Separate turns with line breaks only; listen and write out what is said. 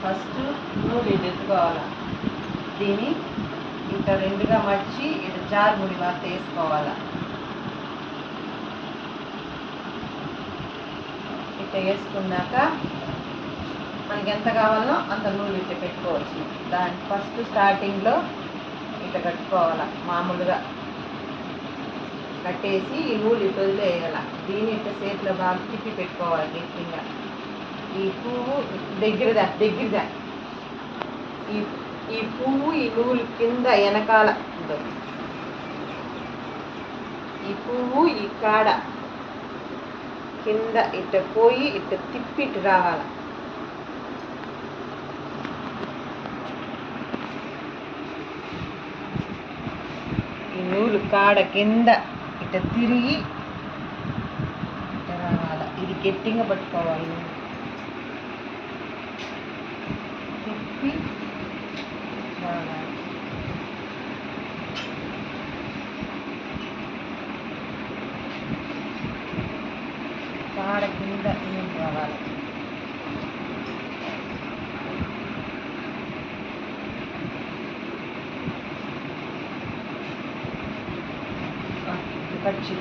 First నూనె ఎత్తుకోవాలి. దీన్ని ఇట్లా రెండుగా మర్చి ఇట్లా జారుముడి వార్త వేసుకోవాలి. ఇట్లా వేసుకున్నాక మనకి ఎంత కావాలో అంత నూనె ఇట్లా పెట్టుకోవచ్చు. దాని ఫస్ట్ స్టార్టింగ్లో ఇట్లా కట్టుకోవాలి. మామూలుగా కట్టేసి ఈ నూనె ఇట్లా వదిలేయాలి. దీన్ని ఇట్లా చేతిలో బాగా తిప్పి పెట్టుకోవాలి గట్టిగా. ఈ పువ్వు దగ్గరదా ఈ పువ్వు ఈ నూలు కింద వెనకాల ఈ పువ్వు ఈ కాడ కింద ఇట్ట పోయి ఇట్ట తిప్పి ఇటు రావాలి. ఈ నూలు కాడ కింద ఇట్ట తిరిగి ఇట్ట రావాలి. ఇది గట్టిగా పట్టుకోవాలి. తిప్పి రావాలి. కాడ కింద నూనె రావాలి. పచ్చి